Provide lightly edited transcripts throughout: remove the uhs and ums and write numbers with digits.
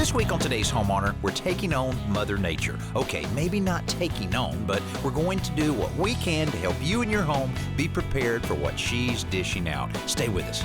This week on today's Homeowner, we're taking on Mother Nature. Okay, maybe not taking on, but we're going to do what we can to help you and your home be prepared for what she's dishing out. Stay with us.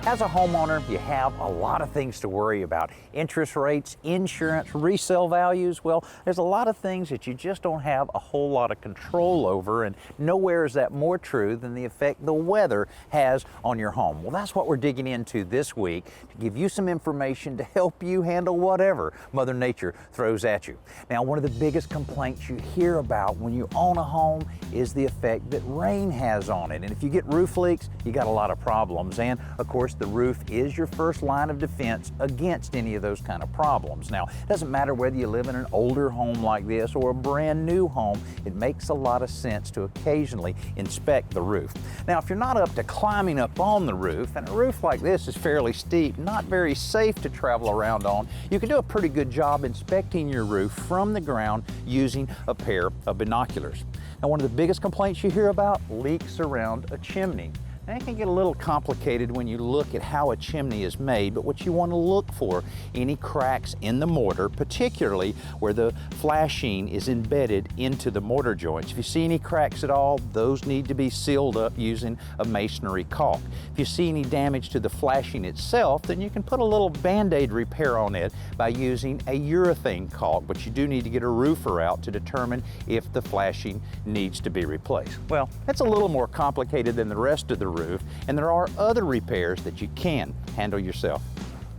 As a homeowner, you have a lot of things to worry about. Interest rates, insurance, resale values. Well, there's a lot of things that you just don't have a whole lot of control over, and nowhere is that more true than the effect the weather has on your home. Well, that's what we're digging into this week to give you some information to help you handle whatever Mother Nature throws at you. Now, one of the biggest complaints you hear about when you own a home is the effect that rain has on it. And if you get roof leaks, you got a lot of problems. And of course, the roof is your first line of defense against any of those kind of problems. Now, it doesn't matter whether you live in an older home like this or a brand new home, it makes a lot of sense to occasionally inspect the roof. Now, if you're not up to climbing up on the roof, and a roof like this is fairly steep, not very safe to travel around on, you can do a pretty good job inspecting your roof from the ground using a pair of binoculars. Now, one of the biggest complaints you hear about, leaks around a chimney. Now, it can get a little complicated when you look at how a chimney is made, but what you want to look for, any cracks in the mortar, particularly where the flashing is embedded into the mortar joints. If you see any cracks at all, those need to be sealed up using a masonry caulk. If you see any damage to the flashing itself, then you can put a little Band-Aid repair on it by using a urethane caulk, but you do need to get a roofer out to determine if the flashing needs to be replaced. Well, that's a little more complicated than the rest of the roof, and there are other repairs that you can handle yourself.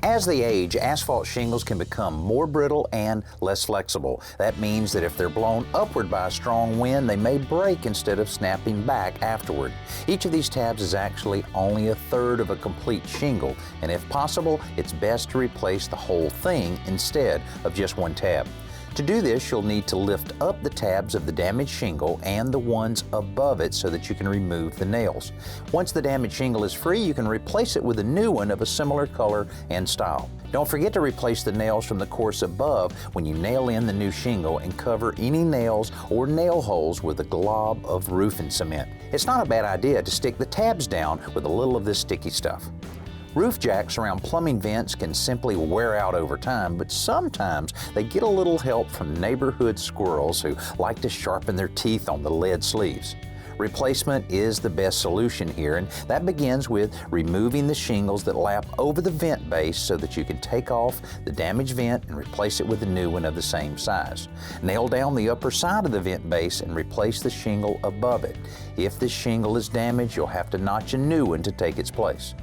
As they age, asphalt shingles can become more brittle and less flexible. That means that if they're blown upward by a strong wind, they may break instead of snapping back afterward. Each of these tabs is actually only a third of a complete shingle, and if possible, it's best to replace the whole thing instead of just one tab. To do this, you'll need to lift up the tabs of the damaged shingle and the ones above it so that you can remove the nails. Once the damaged shingle is free, you can replace it with a new one of a similar color and style. Don't forget to replace the nails from the course above when you nail in the new shingle, and cover any nails or nail holes with a glob of roofing cement. It's not a bad idea to stick the tabs down with a little of this sticky stuff. Roof jacks around plumbing vents can simply wear out over time, but sometimes they get a little help from neighborhood squirrels who like to sharpen their teeth on the lead sleeves. Replacement is the best solution here, and that begins with removing the shingles that lap over the vent base so that you can take off the damaged vent and replace it with a new one of the same size. Nail down the upper side of the vent base and replace the shingle above it. If the shingle is damaged, you'll have to notch a new one to take its place.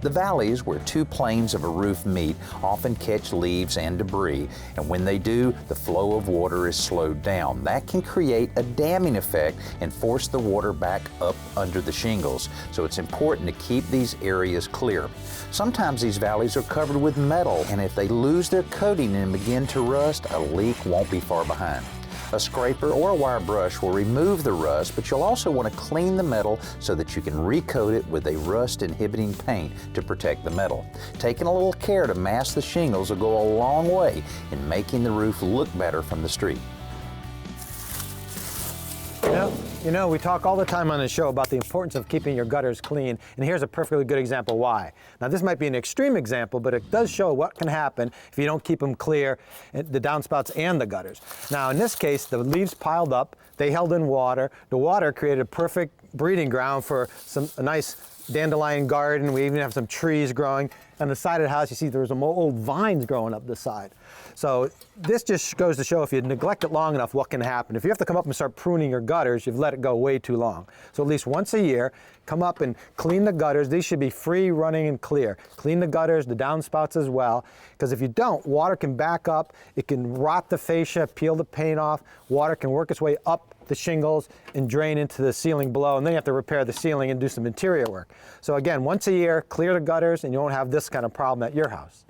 The valleys where two planes of a roof meet often catch leaves and debris, and when they do, the flow of water is slowed down. That can create a damming effect and force the water back up under the shingles, so it's important to keep these areas clear. Sometimes these valleys are covered with metal, and if they lose their coating and begin to rust, a leak won't be far behind. A scraper or a wire brush will remove the rust, but you'll also want to clean the metal so that you can recoat it with a rust-inhibiting paint to protect the metal. Taking a little care to mask the shingles will go a long way in making the roof look better from the street. You know, we talk all the time on the show about the importance of keeping your gutters clean, and here's a perfectly good example why. Now, this might be an extreme example, but it does show what can happen if you don't keep them clear, the downspouts and the gutters. Now, in this case, the leaves piled up, they held in water. The water created a perfect breeding ground for a nice dandelion garden. We even have some trees growing. On the side of the house, you see there's some old vines growing up the side. So this just goes to show if you neglect it long enough, what can happen. If you have to come up and start pruning your gutters, you've let it go way too long. So at least once a year, come up and clean the gutters. These should be free, running, and clear. Clean the gutters, the downspouts as well, because if you don't, water can back up, it can rot the fascia, peel the paint off, water can work its way up the shingles and drain into the ceiling below, and then you have to repair the ceiling and do some interior work. So again, once a year, clear the gutters, and you won't have this kind of problem at your house.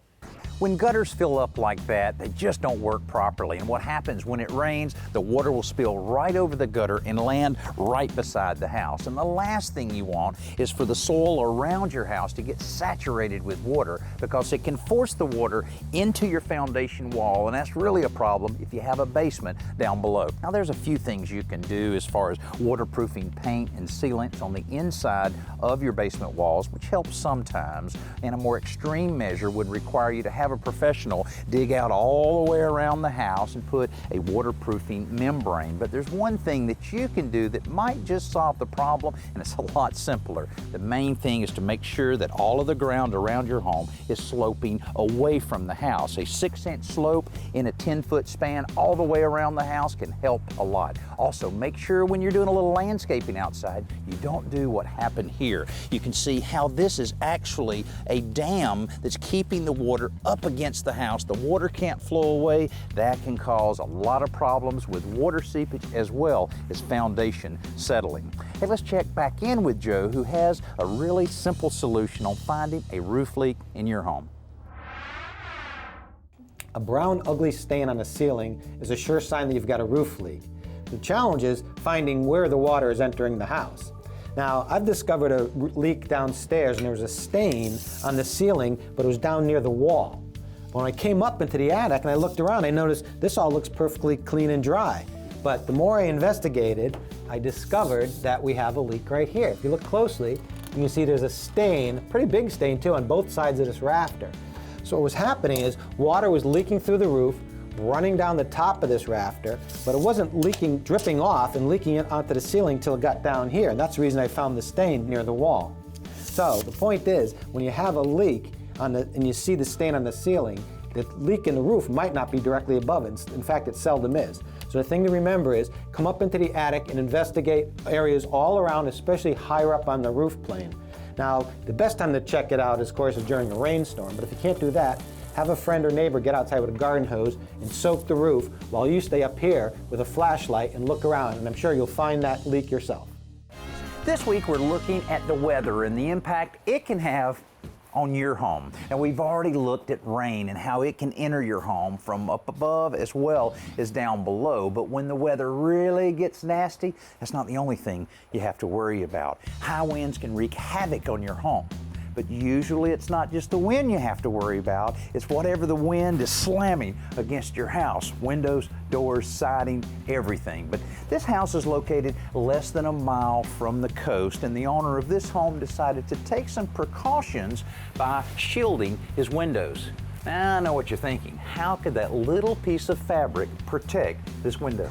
When gutters fill up like that, they just don't work properly. And what happens when it rains, the water will spill right over the gutter and land right beside the house. And the last thing you want is for the soil around your house to get saturated with water, because it can force the water into your foundation wall, and that's really a problem if you have a basement down below. Now, there's a few things you can do as far as waterproofing paint and sealants on the inside of your basement walls, which helps sometimes, and a more extreme measure would require you to have a professional dig out all the way around the house and put a waterproofing membrane. But there's one thing that you can do that might just solve the problem, and it's a lot simpler. The main thing is to make sure that all of the ground around your home is sloping away from the house. A 6-inch slope in a 10-foot span all the way around the house can help a lot. Also, make sure when you're doing a little landscaping outside, you don't do what happened here. You can see how this is actually a dam that's keeping the water up against the house. The water can't flow away. That can cause a lot of problems with water seepage as well as foundation settling. Hey, let's check back in with Joe, who has a really simple solution on finding a roof leak in your home. A brown, ugly stain on the ceiling is a sure sign that you've got a roof leak. The challenge is finding where the water is entering the house. Now, I've discovered a leak downstairs, and there was a stain on the ceiling, but it was down near the wall. When I came up into the attic and I looked around, I noticed this all looks perfectly clean and dry. But the more I investigated, I discovered that we have a leak right here. If you look closely, you can see there's a stain, a pretty big stain too, on both sides of this rafter. So what was happening is water was leaking through the roof, running down the top of this rafter, but it wasn't leaking, dripping off and leaking it onto the ceiling till it got down here. And that's the reason I found the stain near the wall. So the point is, when you have a leak and you see the stain on the ceiling, the leak in the roof might not be directly above it. In fact, it seldom is. So the thing to remember is, come up into the attic and investigate areas all around, especially higher up on the roof plane. Now, the best time to check it out, of course, is during a rainstorm, but if you can't do that, have a friend or neighbor get outside with a garden hose and soak the roof while you stay up here with a flashlight and look around, and I'm sure you'll find that leak yourself. This week we're looking at the weather and the impact it can have on your home. And we've already looked at rain and how it can enter your home from up above as well as down below. But when the weather really gets nasty, that's not the only thing you have to worry about. High winds can wreak havoc on your home. But usually it's not just the wind you have to worry about, it's whatever the wind is slamming against your house. Windows, doors, siding, everything. But this house is located less than a mile from the coast, and the owner of this home decided to take some precautions by shielding his windows. Now, I know what you're thinking. How could that little piece of fabric protect this window?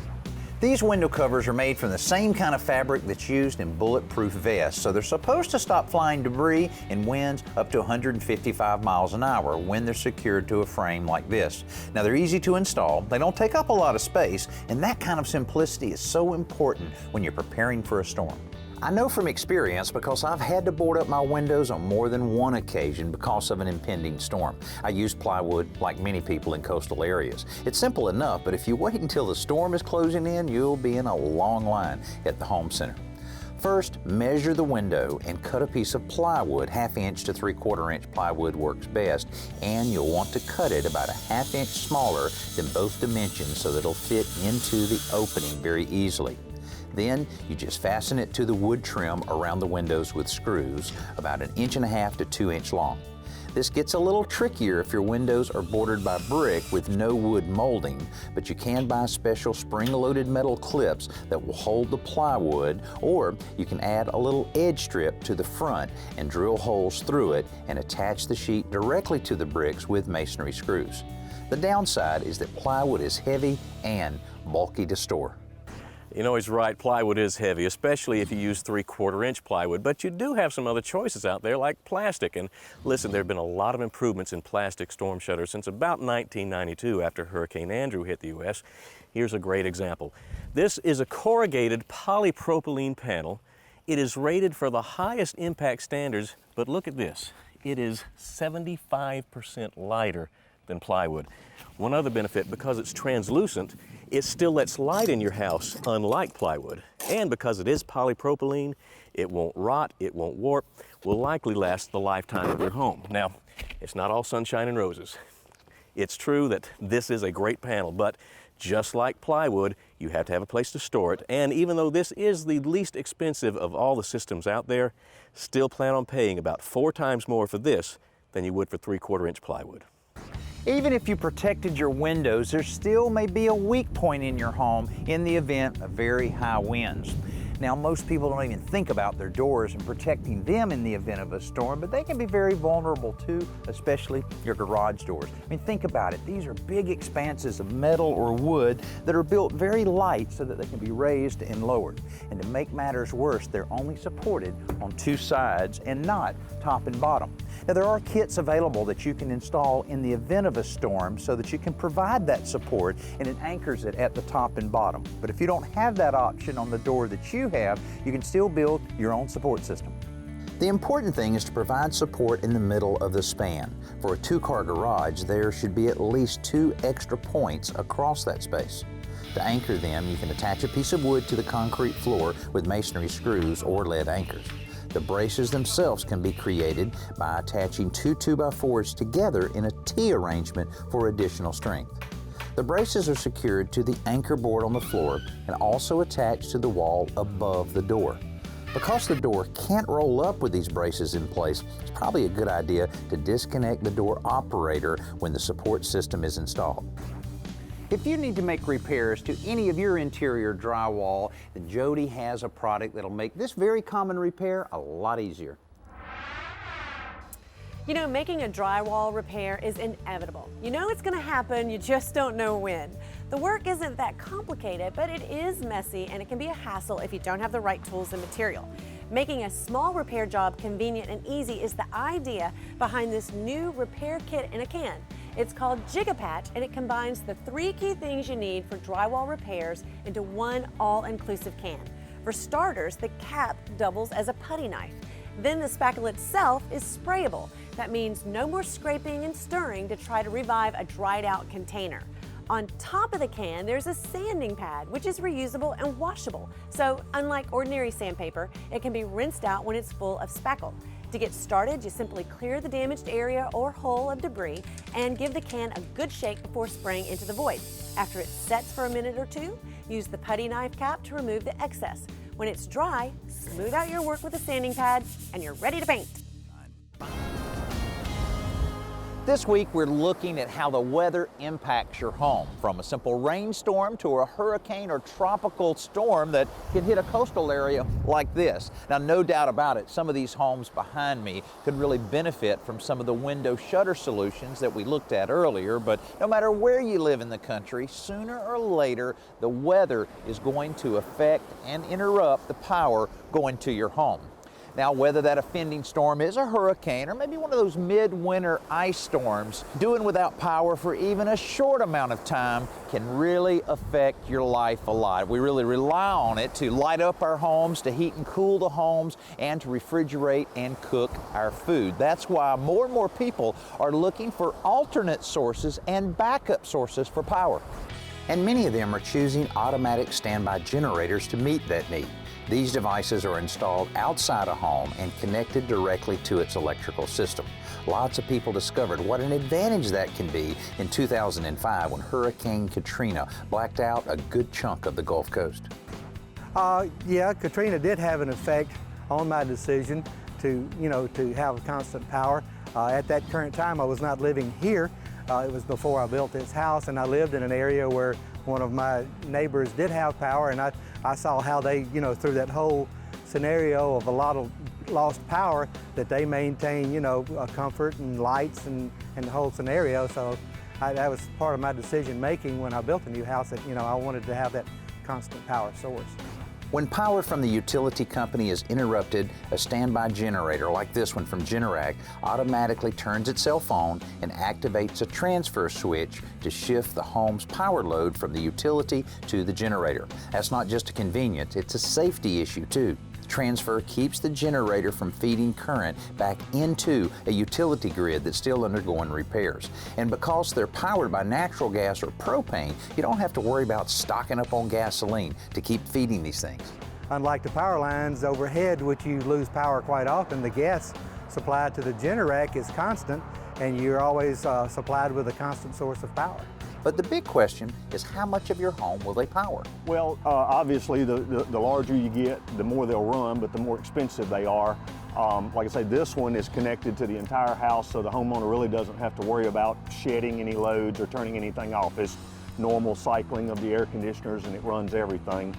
These window covers are made from the same kind of fabric that's used in bulletproof vests, so they're supposed to stop flying debris in winds up to 155 miles an hour when they're secured to a frame like this. Now, they're easy to install, they don't take up a lot of space, and that kind of simplicity is so important when you're preparing for a storm. I know from experience because I've had to board up my windows on more than one occasion because of an impending storm. I use plywood like many people in coastal areas. It's simple enough, but if you wait until the storm is closing in, you'll be in a long line at the home center. First, measure the window and cut a piece of plywood. 1/2 inch to 3/4 inch plywood works best, and you'll want to cut it about 1/2 inch smaller than both dimensions so that it'll fit into the opening very easily. Then you just fasten it to the wood trim around the windows with screws, about 1.5 inches to 2 inches long. This gets a little trickier if your windows are bordered by brick with no wood molding, but you can buy special spring-loaded metal clips that will hold the plywood, or you can add a little edge strip to the front and drill holes through it and attach the sheet directly to the bricks with masonry screws. The downside is that plywood is heavy and bulky to store. You know, he's right, plywood is heavy, especially if you use 3/4 inch plywood, but you do have some other choices out there like plastic. And listen, there have been a lot of improvements in plastic storm shutters since about 1992 after Hurricane Andrew hit the U.S. Here's a great example. This is a corrugated polypropylene panel. It is rated for the highest impact standards, but look at this. It is 75% lighter than plywood. One other benefit, because it's translucent, it still lets light in your house, unlike plywood. And because it is polypropylene, it won't rot, it won't warp, will likely last the lifetime of your home. Now, it's not all sunshine and roses. It's true that this is a great panel, but just like plywood, you have to have a place to store it. And even though this is the least expensive of all the systems out there, still plan on paying about 4 times more for this than you would for 3/4 inch plywood. Even if you protected your windows, there still may be a weak point in your home in the event of very high winds. Now, most people don't even think about their doors and protecting them in the event of a storm, but they can be very vulnerable too, especially your garage doors. I mean, think about it. These are big expanses of metal or wood that are built very light so that they can be raised and lowered. And to make matters worse, they're only supported on 2 sides and not top and bottom. Now, there are kits available that you can install in the event of a storm so that you can provide that support, and it anchors it at the top and bottom. But if you don't have that option on the door that you have, you can still build your own support system. The important thing is to provide support in the middle of the span. For a 2-car garage, there should be at least 2 extra points across that space. To anchor them, you can attach a piece of wood to the concrete floor with masonry screws or lead anchors. The braces themselves can be created by attaching 2 2x4s together in a T arrangement for additional strength. The braces are secured to the anchor board on the floor and also attached to the wall above the door. Because the door can't roll up with these braces in place, it's probably a good idea to disconnect the door operator when the support system is installed. If you need to make repairs to any of your interior drywall, then Jody has a product that'll make this very common repair a lot easier. You know, making a drywall repair is inevitable. You know it's going to happen, you just don't know when. The work isn't that complicated, but it is messy and it can be a hassle if you don't have the right tools and material. Making a small repair job convenient and easy is the idea behind this new repair kit in a can. It's called Jig-a-Patch, and it combines the 3 key things you need for drywall repairs into one all-inclusive can. For starters, the cap doubles as a putty knife. Then the spackle itself is sprayable. That means no more scraping and stirring to try to revive a dried out container. On top of the can, there's a sanding pad, which is reusable and washable. So unlike ordinary sandpaper, it can be rinsed out when it's full of spackle. To get started, you simply clear the damaged area or hole of debris and give the can a good shake before spraying into the void. After it sets for a minute or 2, use the putty knife cap to remove the excess. When it's dry, smooth out your work with a sanding pad and you're ready to paint. This week we're looking at how the weather impacts your home, from a simple rainstorm to a hurricane or tropical storm that can hit a coastal area like this. Now, no doubt about it, some of these homes behind me could really benefit from some of the window shutter solutions that we looked at earlier, but no matter where you live in the country, sooner or later the weather is going to affect and interrupt the power going to your home. Now, whether that offending storm is a hurricane or maybe one of those midwinter ice storms, doing without power for even a short amount of time can really affect your life a lot. We really rely on it to light up our homes, to heat and cool the homes, and to refrigerate and cook our food. That's why more and more people are looking for alternate sources and backup sources for power. And many of them are choosing automatic standby generators to meet that need. These devices are installed outside a home and connected directly to its electrical system. Lots of people discovered what an advantage that can be in 2005 when Hurricane Katrina blacked out a good chunk of the Gulf Coast. Yeah, Katrina did have an effect on my decision to have constant power. At that current time, I was not living here. It was before I built this house, and I lived in an area where one of my neighbors did have power, and I saw how they, through that whole scenario of a lot of lost power, that they maintain, a comfort and lights and the whole scenario. So that was part of my decision making when I built a new house, that, I wanted to have that constant power source. When power from the utility company is interrupted, a standby generator like this one from Generac automatically turns itself on and activates a transfer switch to shift the home's power load from the utility to the generator. That's not just a convenience, it's a safety issue too. Transfer keeps the generator from feeding current back into a utility grid that's still undergoing repairs. And because they're powered by natural gas or propane, you don't have to worry about stocking up on gasoline to keep feeding these things. Unlike the power lines overhead, which you lose power quite often, the gas supply to the Generac is constant, and you're always supplied with a constant source of power. But the big question is, how much of your home will they power? Well, obviously, the larger you get, the more they'll run, but the more expensive they are. Like I say, this one is connected to the entire house, so the homeowner really doesn't have to worry about shedding any loads or turning anything off. It's normal cycling of the air conditioners, and it runs everything.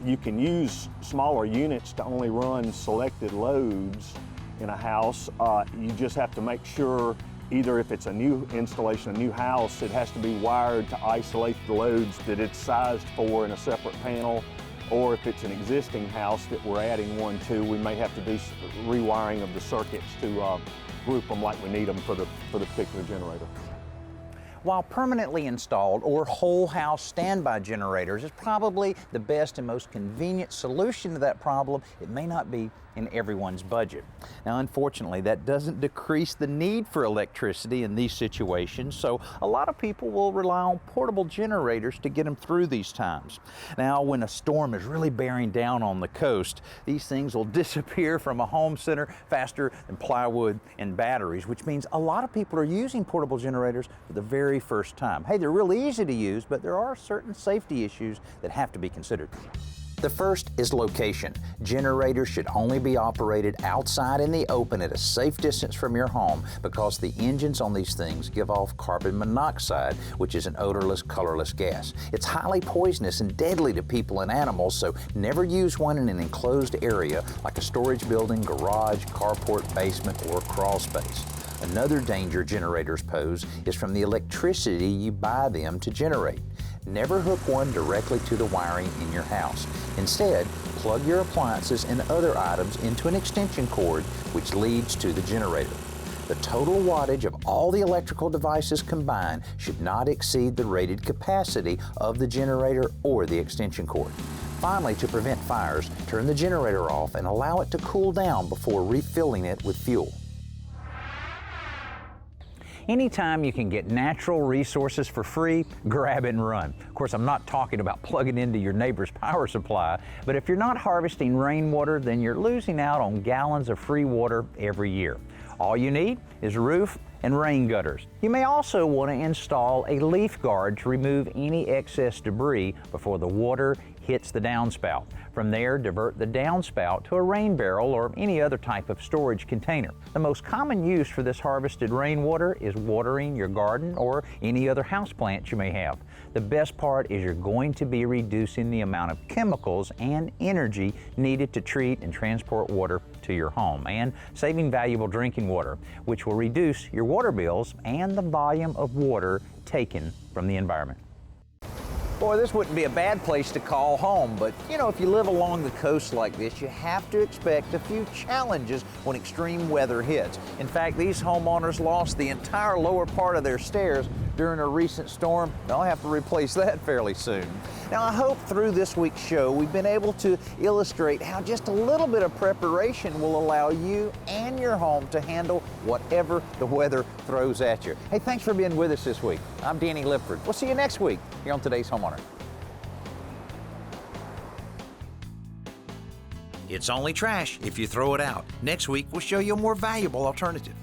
You can use smaller units to only run selected loads in a house. You just have to make sure, either if it's a new installation, a new house, it has to be wired to isolate the loads that it's sized for in a separate panel, or if it's an existing house that we're adding one to, we may have to do rewiring of the circuits to group them like we need them for the particular generator. While permanently installed or whole house standby generators is probably the best and most convenient solution to that problem, it may not be in everyone's budget. Now, unfortunately, that doesn't decrease the need for electricity in these situations, so a lot of people will rely on portable generators to get them through these times. Now, when a storm is really bearing down on the coast, these things will disappear from a home center faster than plywood and batteries, which means a lot of people are using portable generators for the very first time. Hey, they're really easy to use, but there are certain safety issues that have to be considered. The first is location. Generators should only be operated outside in the open at a safe distance from your home, because the engines on these things give off carbon monoxide, which is an odorless, colorless gas. It's highly poisonous and deadly to people and animals, so never use one in an enclosed area like a storage building, garage, carport, basement, or crawl space. Another danger generators pose is from the electricity you buy them to generate. Never hook one directly to the wiring in your house. Instead, plug your appliances and other items into an extension cord, which leads to the generator. The total wattage of all the electrical devices combined should not exceed the rated capacity of the generator or the extension cord. Finally, to prevent fires, turn the generator off and allow it to cool down before refilling it with fuel. Anytime you can get natural resources for free, grab it and run. Of course, I'm not talking about plugging into your neighbor's power supply, but if you're not harvesting rainwater, then you're losing out on gallons of free water every year. All you need is a roof and rain gutters. You may also want to install a leaf guard to remove any excess debris before the water hits the downspout. From there, divert the downspout to a rain barrel or any other type of storage container. The most common use for this harvested rainwater is watering your garden or any other houseplants you may have. The best part is you're going to be reducing the amount of chemicals and energy needed to treat and transport water to your home, and saving valuable drinking water, which will reduce your water bills and the volume of water taken from the environment. Boy, this wouldn't be a bad place to call home, but you know, if you live along the coast like this, you have to expect a few challenges when extreme weather hits. In fact, these homeowners lost the entire lower part of their stairs during a recent storm. They'll have to replace that fairly soon. Now, I hope through this week's show we've been able to illustrate how just a little bit of preparation will allow you and your home to handle whatever the weather throws at you. Hey, thanks for being with us this week. I'm Danny Lipford. We'll see you next week here on Today's Homeowner. It's only trash if you throw it out. Next week, we'll show you a more valuable alternative.